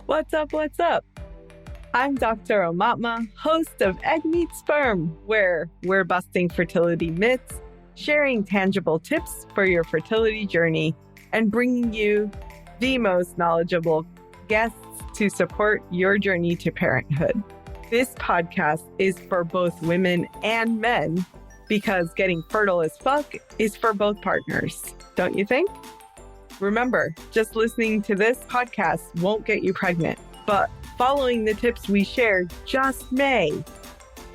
What's up? What's up? I'm Dr. Omatma, host of Egg Meets Sperm, where we're busting fertility myths, sharing tangible tips for your fertility journey, and bringing you the most knowledgeable guests to support your journey to parenthood. This podcast is for both women and men because getting fertile as fuck is for both partners, don't you think? Remember, just listening to this podcast won't get you pregnant, but following the tips we share just may.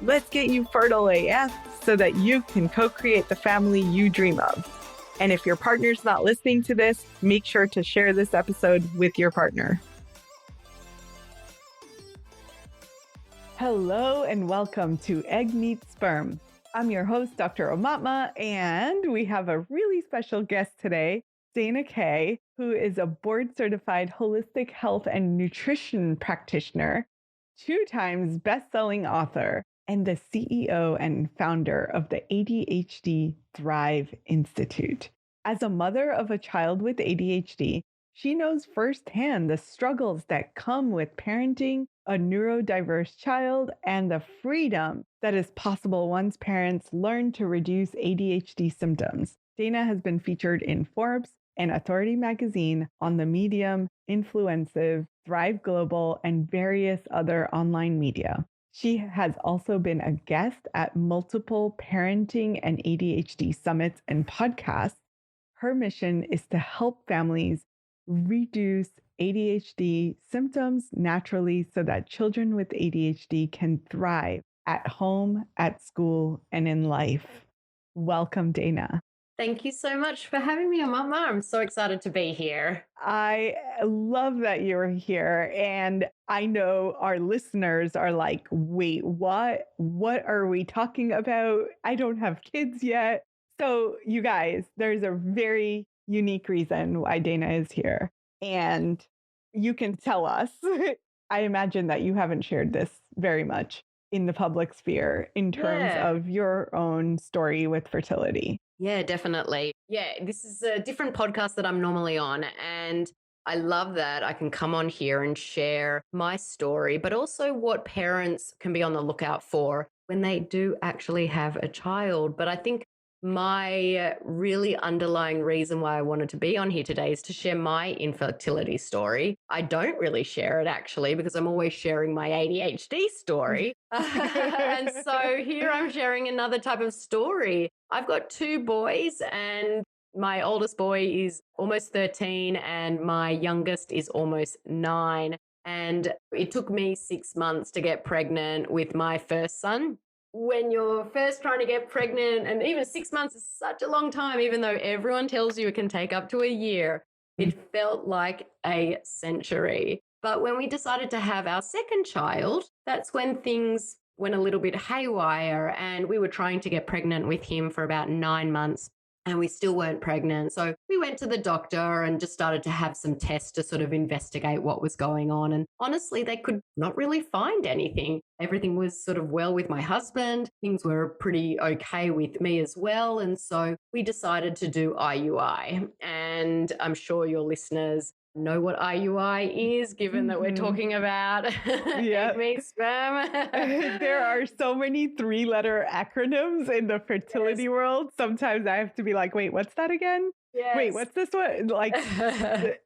Let's get you fertile AF so that you can co-create the family you dream of. And if your partner's not listening to this, make sure to share this episode with your partner. Hello and welcome to Egg Meets Sperm. I'm your host, Dr. Omatma, and we have a really special guest today, Dana Kay, who is a board-certified holistic health and nutrition practitioner, 2 times best-selling author, and the CEO and founder of the ADHD Thrive Institute. As a mother of a child with ADHD, she knows firsthand the struggles that come with parenting a neurodiverse child and the freedom that is possible once parents learn to reduce ADHD symptoms. Dana has been featured in Forbes and Authority Magazine, on the Medium, Influencive, Thrive Global, and various other online media. She has also been a guest at multiple parenting and ADHD summits and podcasts. Her mission is to help families reduce ADHD symptoms naturally so that children with ADHD can thrive at home, at school, and in life. Welcome, Dana. Thank you so much for having me, Mama. I'm so excited to be here. I love that you're here. And I know our listeners are like, wait, what? What are we talking about? I don't have kids yet. So you guys, there's a very unique reason why Dana is here. And you can tell us. I imagine that you haven't shared this very much in the public sphere in terms of your own story with fertility. Yeah, definitely. Yeah, this is a different podcast that I'm normally on. And I love that I can come on here and share my story, but also what parents can be on the lookout for when they do actually have a child. But I think my really underlying reason why I wanted to be on here today is to share my infertility story. I don't really share it actually because I'm always sharing my ADHD story. And so here I'm sharing another type of story. I've got 2 boys and my oldest boy is almost 13 and my youngest is almost 9. And it took me 6 months to get pregnant with my first son. When you're first trying to get pregnant, and even 6 months is such a long time, even though everyone tells you it can take up to a year, it felt like a century. But when we decided to have our second child, that's when things went a little bit haywire, and we were trying to get pregnant with him for about 9 months. And we still weren't pregnant. So we went to the doctor and just started to have some tests to sort of investigate what was going on. And honestly, they could not really find anything. Everything was sort of well with my husband. Things were pretty okay with me as well. And so we decided to do IUI. And I'm sure your listeners know what IUI is, given that we're talking about egg meets sperm. There are so many 3-letter acronyms in the fertility world. Sometimes I have to be like, wait, what's that again? Yes. Wait, what's this one? Like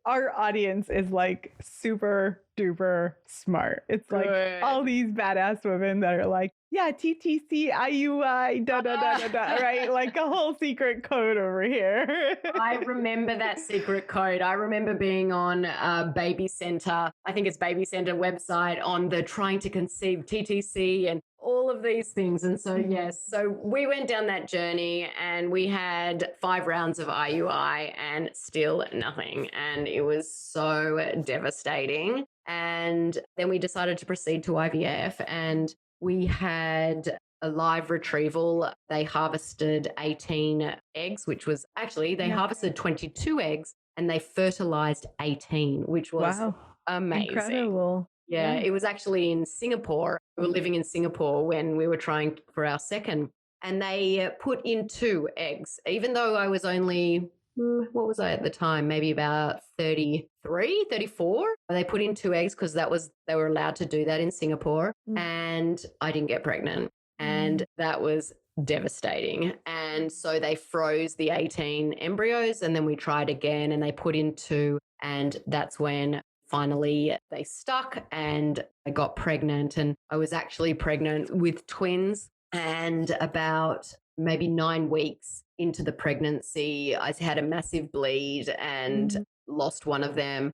our audience is like super duper smart. It's like all these badass women that are like, yeah, TTC, IUI, da da da da da, right? Like a whole secret code over here. I remember that secret code. I remember being on Baby Center, I think it's Baby Center website, on the trying to conceive TTC and all of these things. And so, yes, so we went down that journey and we had 5 rounds of IUI and still nothing. And it was so devastating. And then we decided to proceed to IVF, and we had a live retrieval. They harvested 18 eggs, which was actually, they harvested 22 eggs and they fertilized 18, which was amazing. Incredible. Yeah, it was actually in Singapore. We were living in Singapore when we were trying for our second, and they put in 2 eggs. Even though I was only what was I at the time? Maybe about 33, 34. They put in 2 eggs because they were allowed to do that in Singapore. Mm. And I didn't get pregnant. And that was devastating. And so they froze the 18 embryos and then we tried again and they put in 2. And that's when finally they stuck and I got pregnant. And I was actually pregnant with twins. And about maybe 9 weeks into the pregnancy, I had a massive bleed and lost one of them.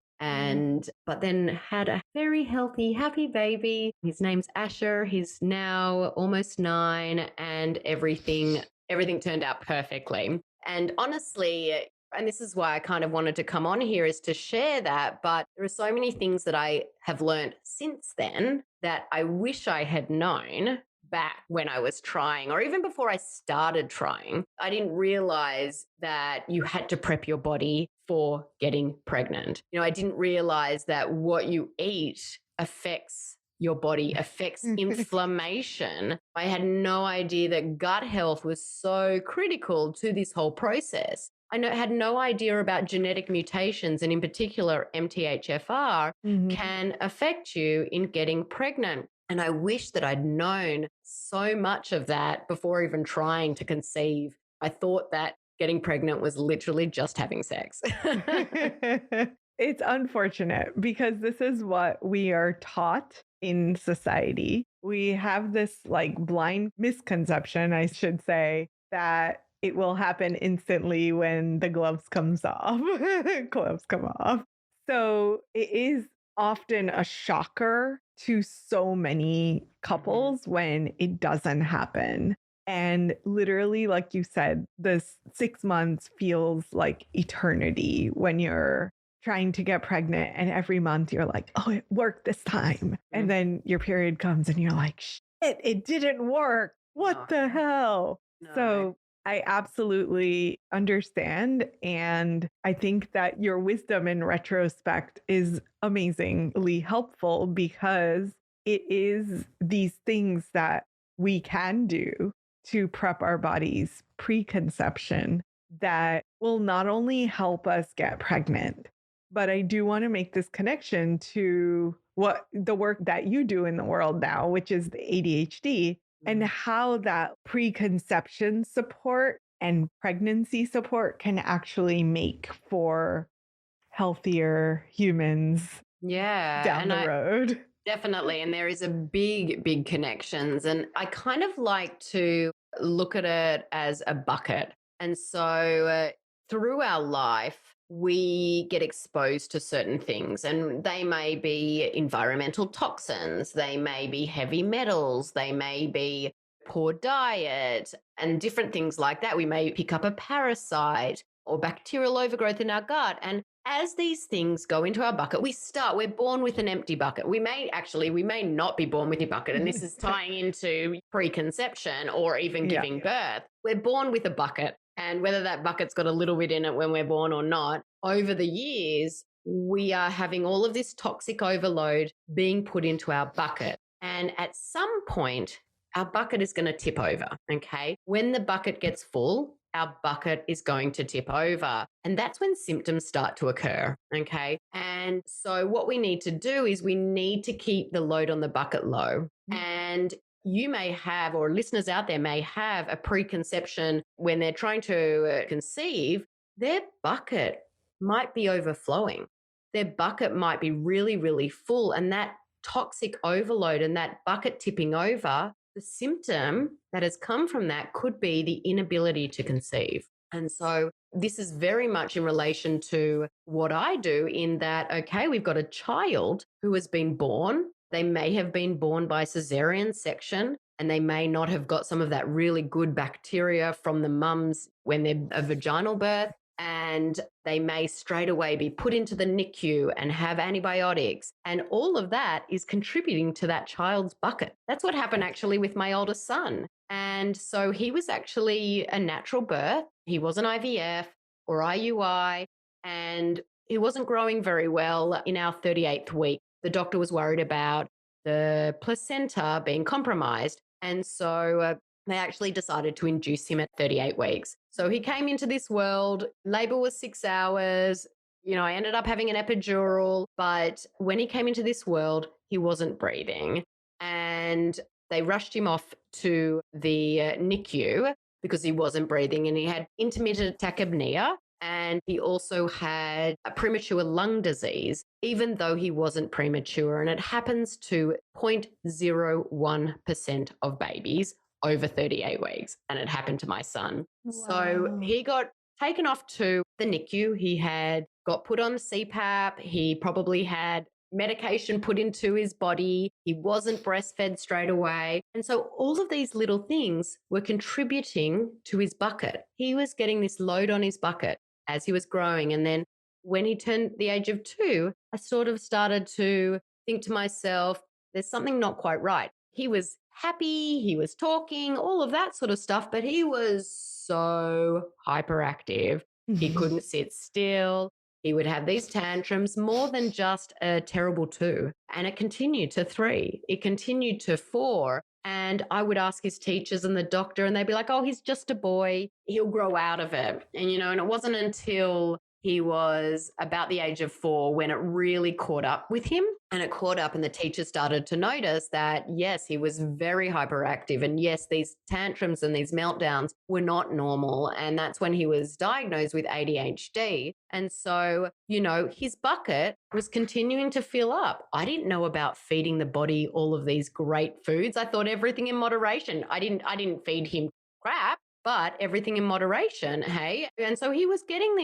But then had a very healthy, happy baby. His name's Asher. He's now almost 9 and everything turned out perfectly. And honestly, and this is why I kind of wanted to come on here is to share that. But there are so many things that I have learned since then that I wish I had known back when I was trying, or even before I started trying. I didn't realize that you had to prep your body for getting pregnant. I didn't realize that what you eat affects your body, affects inflammation. I had no idea that gut health was so critical to this whole process. Had no idea about genetic mutations, and in particular, MTHFR can affect you in getting pregnant. And I wish that I'd known so much of that before even trying to conceive. I thought that getting pregnant was literally just having sex. It's unfortunate because this is what we are taught in society. We have this blind misconception, I should say, that it will happen instantly when the gloves come off. So it is often a shocker to so many couples when it doesn't happen. And literally, like you said, this 6 months feels like eternity when you're trying to get pregnant. And every month you're like, oh, it worked this time. And then your period comes and you're like, shit, it didn't work. What the hell? So I absolutely understand. And I think that your wisdom in retrospect is amazingly helpful because it is these things that we can do to prep our bodies pre-conception that will not only help us get pregnant, but I do want to make this connection to what the work that you do in the world now, which is the ADHD, and how that preconception support and pregnancy support can actually make for healthier humans down the road. Definitely. And there is a big connections. And I kind of like to look at it as a bucket. And so through our life, we get exposed to certain things, and they may be environmental toxins, they may be heavy metals, they may be poor diet and different things like that. We may pick up a parasite or bacterial overgrowth in our gut. And as these things go into our bucket, we're born with an empty bucket. We may not be born with a bucket. And this is tying into preconception or even giving birth. We're born with a bucket. And whether that bucket's got a little bit in it when we're born or not, over the years, we are having all of this toxic overload being put into our bucket. And at some point, our bucket is going to tip over, okay? When the bucket gets full, our bucket is going to tip over. And that's when symptoms start to occur, okay? And so what we need to do is we need to keep the load on the bucket low. And you may have, or listeners out there may have, a preconception when they're trying to conceive, their bucket might be overflowing. Their bucket might be really, really full. And that toxic overload and that bucket tipping over, the symptom that has come from that could be the inability to conceive. And so this is very much in relation to what I do in that, okay, we've got a child who has been born. They may have been born by cesarean section, and they may not have got some of that really good bacteria from the mums when they're a vaginal birth. And they may straight away be put into the NICU and have antibiotics. And all of that is contributing to that child's bucket. That's what happened actually with my oldest son. And so he was actually a natural birth. He wasn't IVF or IUI, and he wasn't growing very well in our 38th week. The doctor was worried about the placenta being compromised. And so they actually decided to induce him at 38 weeks. So he came into this world, labor was 6 hours. I ended up having an epidural, but when he came into this world, he wasn't breathing. And they rushed him off to the NICU because he wasn't breathing, and he had intermittent tachypnea. And he also had a premature lung disease, even though he wasn't premature. And it happens to 0.01% of babies over 38 weeks. And it happened to my son. So Wow. he got taken off to the NICU. He had got put on CPAP. He probably had medication put into his body. He wasn't breastfed straight away. And so all of these little things were contributing to his bucket. He was getting this load on his bucket as he was growing. And then when he turned the age of 2, I sort of started to think to myself, there's something not quite right. He was happy, he was talking, all of that sort of stuff, but he was so hyperactive. He couldn't sit still. He would have these tantrums, more than just a terrible 2. And it continued to 3. It continued to 4. And I would ask his teachers and the doctor, and they'd be like, oh, he's just a boy. He'll grow out of it. And it wasn't until he was about the age of 4 when it really caught up with him. And it caught up, and the teachers started to notice that, yes, he was very hyperactive. And yes, these tantrums and these meltdowns were not normal. And that's when he was diagnosed with ADHD. And so, his bucket was continuing to fill up. I didn't know about feeding the body all of these great foods. I thought everything in moderation. I didn't feed him crap, but everything in moderation, hey? And so he was getting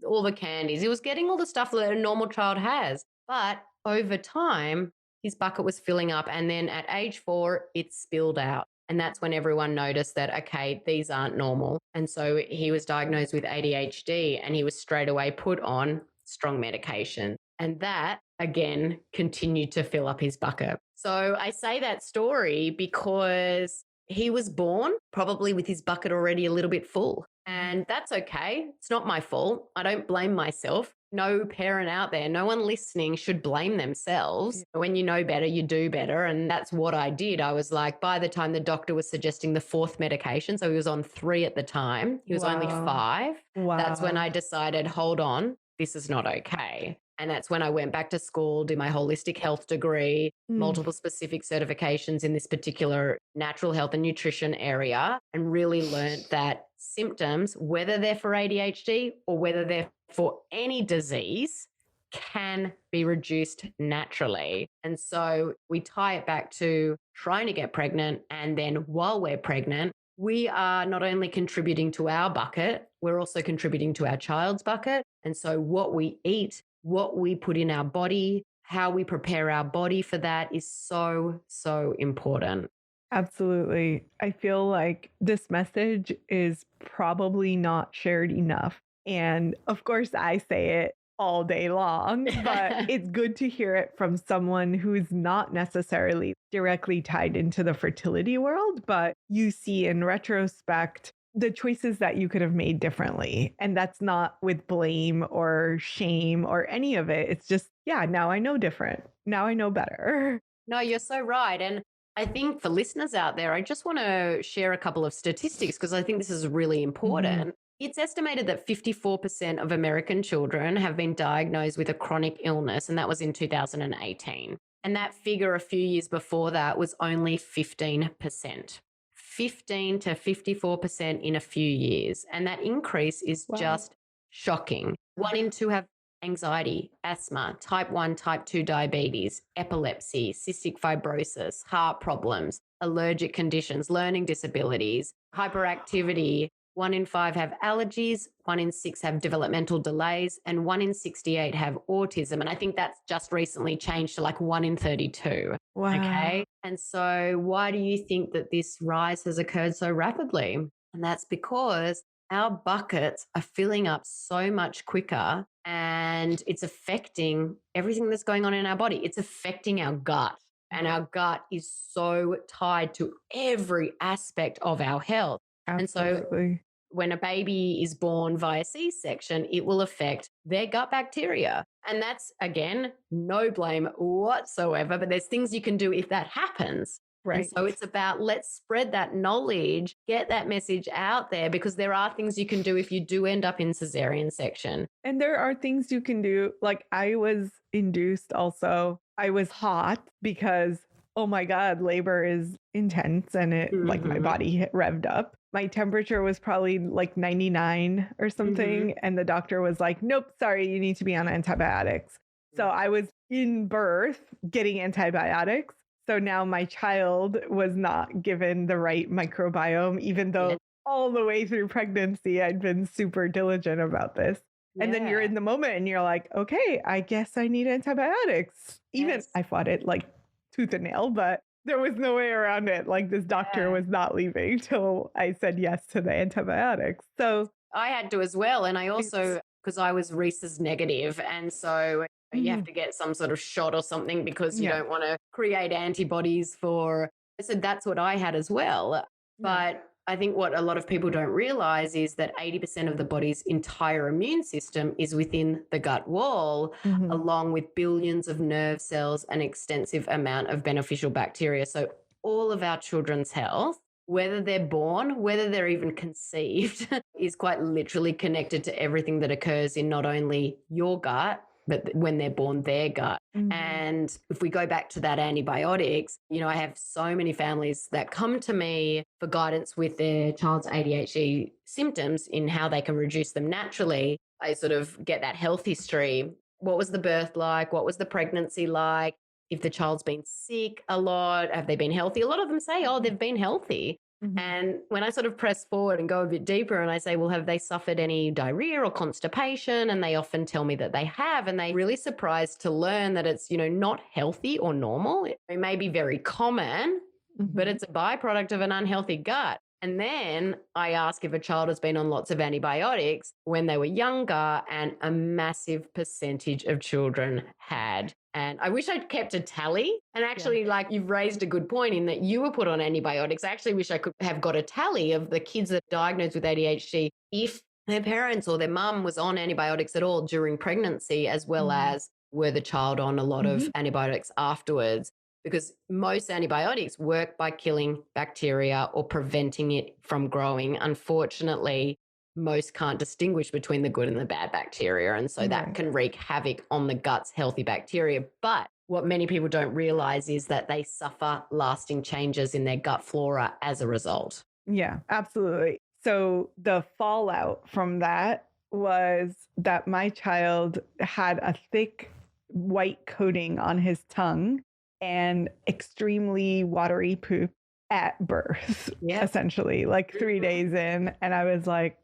all the candies. He was getting all the stuff that a normal child has. But over time, his bucket was filling up. And then at age 4, it spilled out. And that's when everyone noticed that, okay, these aren't normal. And so he was diagnosed with ADHD, and he was straight away put on strong medication. And that, again, continued to fill up his bucket. So I say that story because he was born probably with his bucket already a little bit full. And that's okay. It's not my fault. I don't blame myself. No parent out there, no one listening should blame themselves. When you know better, you do better. And that's what I did. I was like, by the time the doctor was suggesting the 4th medication, so he was on 3 at the time, he was only 5. Wow. That's when I decided, hold on, this is not okay. And that's when I went back to school, did my holistic health degree, multiple specific certifications in this particular natural health and nutrition area, and really learned that symptoms, whether they're for ADHD or whether they're for any disease, can be reduced naturally. And so we tie it back to trying to get pregnant. And then while we're pregnant, we are not only contributing to our bucket, we're also contributing to our child's bucket. And so what we eat, what we put in our body, how we prepare our body for that is so, so important. Absolutely. I feel like this message is probably not shared enough. And of course, I say it all day long, but it's good to hear it from someone who's not necessarily directly tied into the fertility world, but you see in retrospect the choices that you could have made differently. And that's not with blame or shame or any of it. It's just, yeah, now I know different. Now I know better. No, you're so right. And I think for listeners out there, I just want to share a couple of statistics because I think this is really important. It's estimated that 54% of American children have been diagnosed with a chronic illness, and that was in 2018. And that figure a few years before that was only 15%. 15 to 54% in a few years. And that increase is just shocking. 1 in 2 have anxiety, asthma, type 1, type 2 diabetes, epilepsy, cystic fibrosis, heart problems, allergic conditions, learning disabilities, hyperactivity. 1 in 5 have allergies, 1 in 6 have developmental delays, and 1 in 68 have autism. And I think that's just recently changed to like 1 in 32. Wow. Okay. And so why do you think that this rise has occurred so rapidly? And that's because our buckets are filling up so much quicker, and it's affecting everything that's going on in our body. It's affecting our gut, and our gut is so tied to every aspect of our health. Absolutely. And so when a baby is born via C-section, it will affect their gut bacteria. And that's, again, no blame whatsoever, but there's things you can do if that happens. And Right. so it's about let's spread that knowledge, get that message out there, because there are things you can do if you do end up in cesarean section. And there are things you can do. Like I was induced also. I was hot because, oh my God, labor is intense and it like my Mhm. body hit revved up. My temperature was probably like 99 or Mhm. something. And the doctor was like, nope, sorry, you need to be on antibiotics. So Yeah. I was in birth getting antibiotics. So now my child was not given the right microbiome, even Yeah. though all the way through pregnancy, I'd been super diligent about this. And then you're Yeah. in the moment and you're like, okay, I guess I need antibiotics. Even Yes. I fought it like tooth and nail, but there was no way around it. Like this doctor Yeah. was not leaving till I said yes to the antibiotics. So I had to as well. And I it's, also, because I was Rhesus negative, and so you have mm, to get some sort of shot or something because you yeah, don't want to create antibodies for. So that's what I had as well. yeah. But I think what a lot of people don't realize is that 80% of the body's entire immune system is within the gut wall, Mhm. along with billions of nerve cells and extensive amount of beneficial bacteria. So all of our children's health, whether they're born, whether they're even conceived, is quite literally connected to everything that occurs in not only your gut, but when they're born, their gut. Mhm. And if we go back to that antibiotics, I have so many families that come to me for guidance with their child's ADHD symptoms in how they can reduce them naturally. I sort of get that health history. What was the birth like? What was the pregnancy like? If the child's been sick a lot, have they been healthy? A lot of them say, oh, they've been healthy. Mhm. And when I sort of press forward and go a bit deeper and I say, well, have they suffered any diarrhea or constipation? And they often tell me that they have. And they really surprised to learn that it's, not healthy or normal. It may be very common, but Mhm. it's a byproduct of an unhealthy gut. And then I ask if a child has been on lots of antibiotics when they were younger, and a massive percentage of children had. And I wish I'd kept a tally. And Yeah. actually, like you've raised a good point in that you were put on antibiotics. I actually wish I could have got a tally of the kids that are diagnosed with ADHD if their parents or their mum was on antibiotics at all during pregnancy, as well Mhm. as were the child on a lot of Mhm. antibiotics afterwards, because most antibiotics work by killing bacteria or preventing it from growing. Unfortunately, most can't distinguish between the good and the bad bacteria. And so that Right. can wreak havoc on the gut's healthy bacteria. But what many people don't realize is that they suffer lasting changes in their gut flora as a result. Yeah, absolutely. So the fallout from that was that my child had a thick white coating on his tongue and extremely watery poop at birth, Yep. essentially, like 3 days in. And I was like,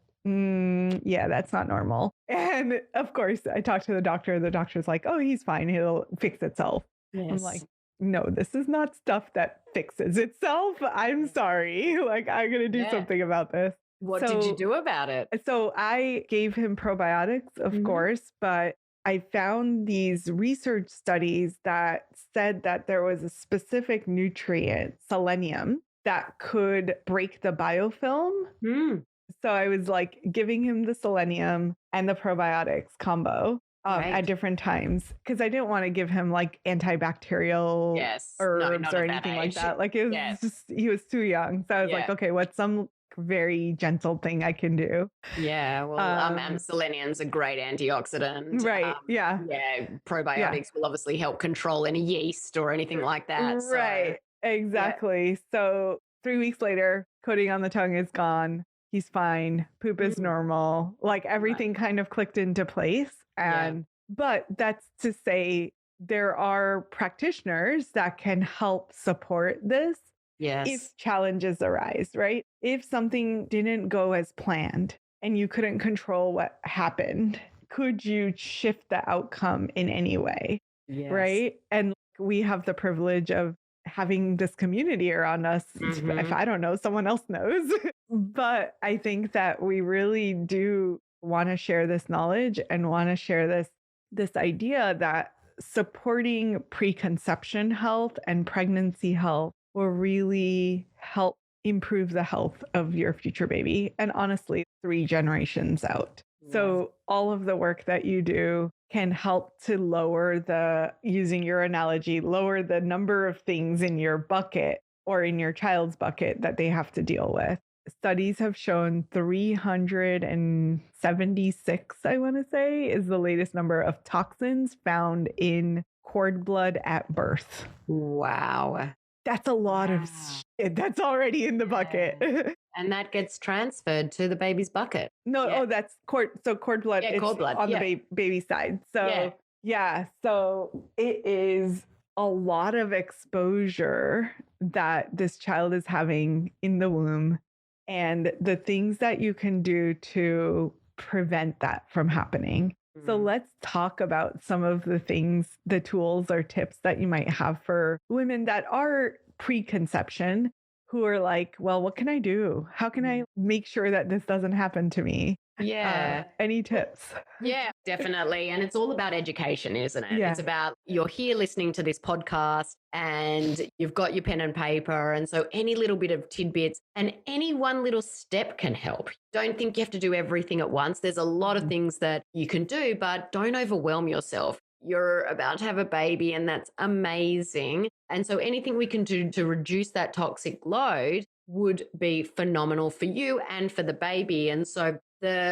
yeah, that's not normal. And of course, I talked to the doctor. The doctor's like, oh, he's fine. He'll fix itself. I'm like, Yes. no, this is not stuff that fixes itself. I'm sorry. Like, I'm going to do Yeah. something about this. What did you So, do about it? so I gave him probiotics, of Mhm. course, but I found these research studies that said that there was a specific nutrient, selenium, that could break the biofilm. Mm, So I was like giving him the selenium and the probiotics combo at great. different times because I didn't want to give him like antibacterial Yes. No, herbs not or at that anything like age. that. Like it was Yes. just, he was too young. So I was like, Yeah. okay, what's some very gentle thing I can do? Yeah, well, Um, selenium's a great antioxidant. right. Yeah. Yeah, Yeah. probiotics will obviously help control any yeast or anything like that. So, Right. yeah, Exactly. So 3 weeks later, coating on the tongue is gone. He's fine. Poop is mm, normal. Like right. everything kind of clicked into place. Yeah, But that's to say, there are practitioners that can help support this yes, if challenges arise, right? If something didn't go as planned and you couldn't control what happened, could you shift the outcome in any way? yes. Right. And we have the privilege of having this community around us. If Hmm. I don't know, someone else knows. But I think that we really do want to share this knowledge and want to share this idea that supporting preconception health and pregnancy health will really help improve the health of your future baby and honestly 3 generations out. Yeah, So all of the work that you do can help to lower the, using your analogy, lower the number of things in your bucket or in your child's bucket that they have to deal with. Studies have shown 376, I want to say, is the latest number of toxins found in cord blood at birth. Wow. That's a lot of shit that's already in the bucket. And that gets transferred to the baby's bucket. No, Yeah. that's cord. So cord blood, Yeah, it's cord blood, on yeah. the baby side. So so it is a lot of exposure that this child is having in the womb, and the things that you can do to prevent that from happening. So let's talk about some of the things, the tools or tips that you might have for women that are preconception, who are like, well, what can I do? How can I make sure that this doesn't happen to me? Yeah. Any tips? Yeah, definitely. And it's all about education, isn't it? Yeah. It's about you're here listening to this podcast and you've got your pen and paper. And so any little bit of tidbits and any one little step can help. Don't think you have to do everything at once. There's a lot of things that you can do, but don't overwhelm yourself. You're about to have a baby and that's amazing. And so anything we can do to reduce that toxic load would be phenomenal for you and for the baby. And so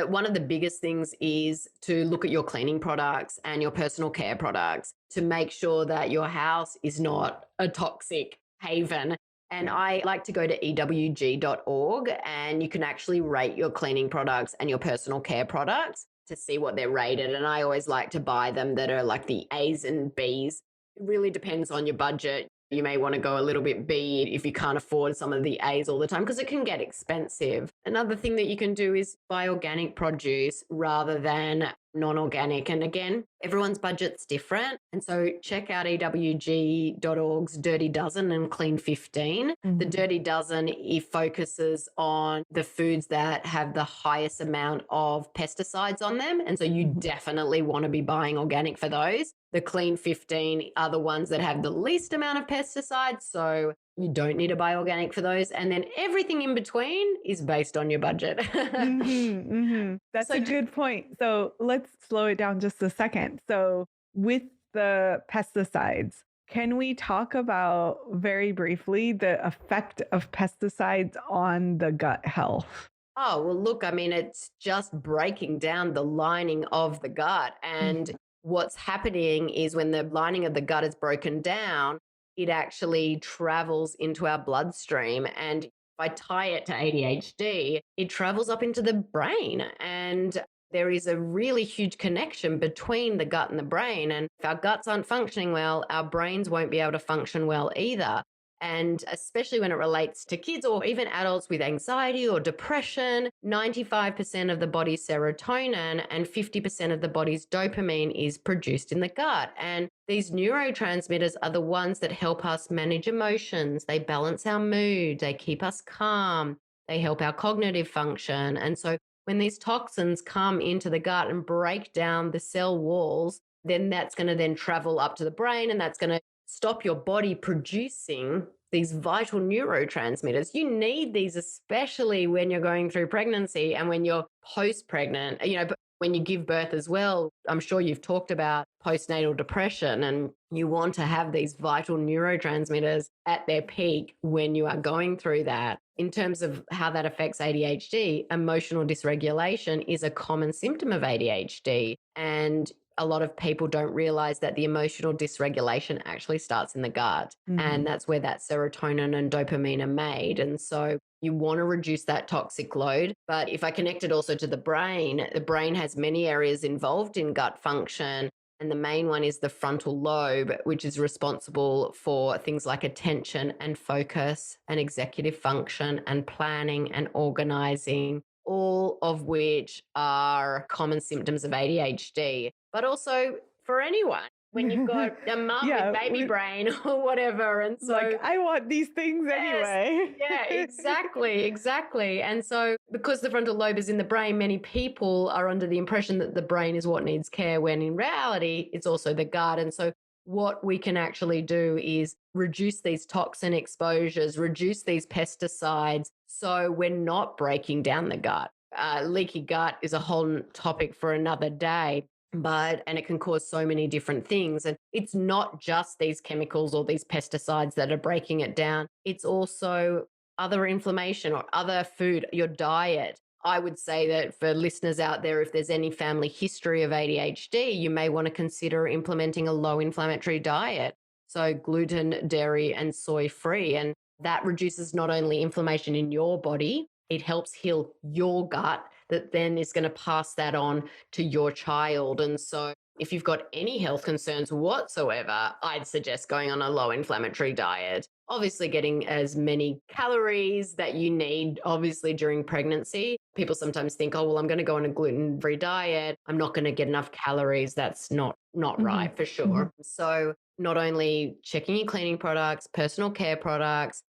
one of the biggest things is to look at your cleaning products and your personal care products to make sure that your house is not a toxic haven. And I like to go to ewg.org and you can actually rate your cleaning products and your personal care products to see what they're rated. And I always like to buy them that are like the A's and B's. It really depends on your budget. You may want to go a little bit B if you can't afford some of the A's all the time because it can get expensive. Another thing that you can do is buy organic produce rather than non-organic. And again, everyone's budget's different. And so check out ewg.org's Dirty Dozen and Clean 15. The Dirty Dozen, it focuses on the foods that have the highest amount of pesticides on them. And so you definitely want to be buying organic for those. The Clean 15 are the ones that have the least amount of pesticides. So you don't need to buy organic for those. And then everything in between is based on your budget. That's a good point. So let's slow it down just a second. So with the pesticides, can we talk about very briefly the effect of pesticides on the gut health? Oh, well, look, I mean, it's just breaking down the lining of the gut. And what's happening is when the lining of the gut is broken down, it actually travels into our bloodstream. And if I tie it to ADHD, it travels up into the brain. And there is a really huge connection between the gut and the brain. And if our guts aren't functioning well, our brains won't be able to function well either. And especially when it relates to kids or even adults with anxiety or depression, 95% of the body's serotonin and 50% of the body's dopamine is produced in the gut. And these neurotransmitters are the ones that help us manage emotions. They balance our mood. They keep us calm. They help our cognitive function. And so when these toxins come into the gut and break down the cell walls, then that's going to then travel up to the brain, and that's going to stop your body producing these vital neurotransmitters. You need these, especially when you're going through pregnancy and when you're post-pregnant, but when you give birth as well. I'm sure you've talked about postnatal depression, and you want to have these vital neurotransmitters at their peak when you are going through that. In terms of how that affects ADHD, emotional dysregulation is a common symptom of ADHD. And a lot of people don't realize that the emotional dysregulation actually starts in the gut. And that's where that serotonin and dopamine are made. And so you want to reduce that toxic load. But if I connect it also to the brain has many areas involved in gut function. And the main one is the frontal lobe, which is responsible for things like attention and focus and executive function and planning and organizing, all of which are common symptoms of ADHD. But also for anyone, when you've got a mum with baby brain or whatever. And so I want these things anyway. Yeah, exactly. And so because the frontal lobe is in the brain, many people are under the impression that the brain is what needs care, when in reality, it's also the gut. And so what we can actually do is reduce these toxin exposures, reduce these pesticides, so we're not breaking down the gut. Leaky gut is a whole topic for another day. and it can cause so many different things. And it's not just these chemicals or these pesticides that are breaking it down. It's also other inflammation or other food, your diet. I would say that for listeners out there, if there's any family history of ADHD, you may want to consider implementing a low inflammatory diet. So gluten, dairy, and soy free. And that reduces not only inflammation in your body, it helps heal your gut that then is going to pass that on to your child. And so if you've got any health concerns whatsoever, I'd suggest going on a low inflammatory diet. Obviously, getting as many calories that you need, obviously, during pregnancy. People sometimes think, oh, well, I'm going to go on a gluten-free diet. I'm not going to get enough calories. That's not right for sure. So not only checking your cleaning products, personal care products,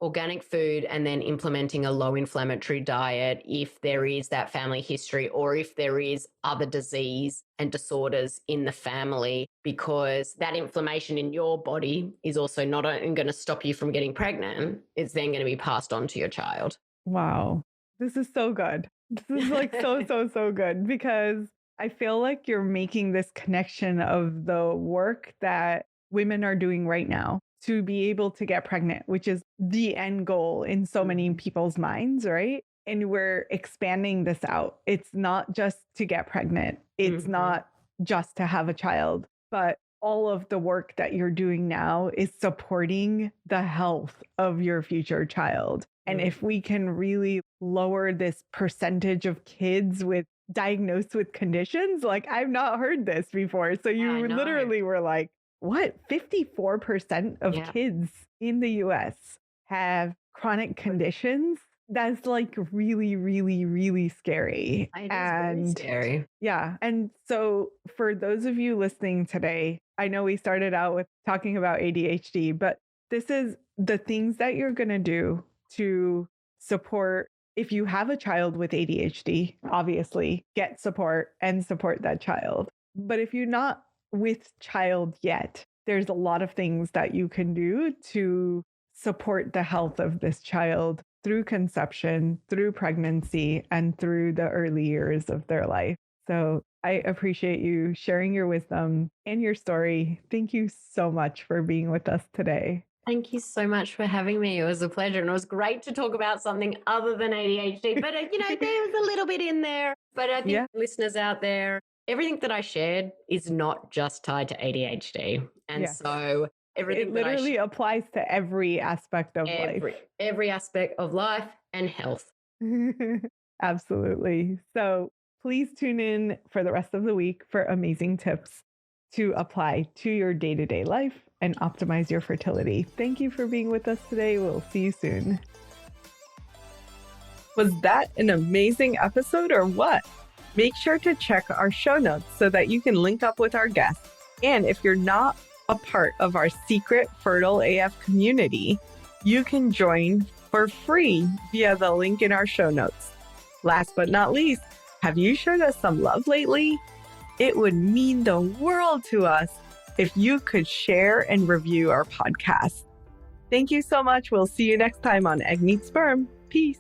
organic food, and then implementing a low inflammatory diet if there is that family history or if there is other disease and disorders in the family, because that inflammation in your body is also not only going to stop you from getting pregnant, it's then going to be passed on to your child. Wow. This is so good. This is like so good, because I feel like you're making this connection of the work that women are doing right now to be able to get pregnant, which is the end goal in so many people's minds, right? And we're expanding this out. It's not just to get pregnant. It's not just to have a child, but all of the work that you're doing now is supporting the health of your future child. And if we can really lower this percentage of kids diagnosed with conditions, like I've not heard this before. So you literally were like, what, 54% of kids in the US have chronic conditions? That's like really scary. It is very scary. Yeah. And so for those of you listening today, I know we started out with talking about ADHD, but this is the things that you're going to do to support. If you have a child with ADHD, obviously get support and support that child. But if you're not with child yet, there's a lot of things that you can do to support the health of this child through conception, through pregnancy, and through the early years of their life. So I appreciate you sharing your wisdom and your story. Thank you so much for being with us today. Thank you so much for having me. It was a pleasure. And it was great to talk about something other than ADHD. But, there was a little bit in there. But I think listeners out there, everything that I shared is not just tied to ADHD. And so everything it literally applies to every aspect of life. Every aspect of life and health. Absolutely. So please tune in for the rest of the week for amazing tips to apply to your day-to-day life and optimize your fertility. Thank you for being with us today. We'll see you soon. Was that an amazing episode or what? Make sure to check our show notes so that you can link up with our guests. And if you're not a part of our secret Fertile AF community, you can join for free via the link in our show notes. Last but not least, have you showed us some love lately? It would mean the world to us if you could share and review our podcast. Thank you so much. We'll see you next time on Egg Meets Sperm. Peace.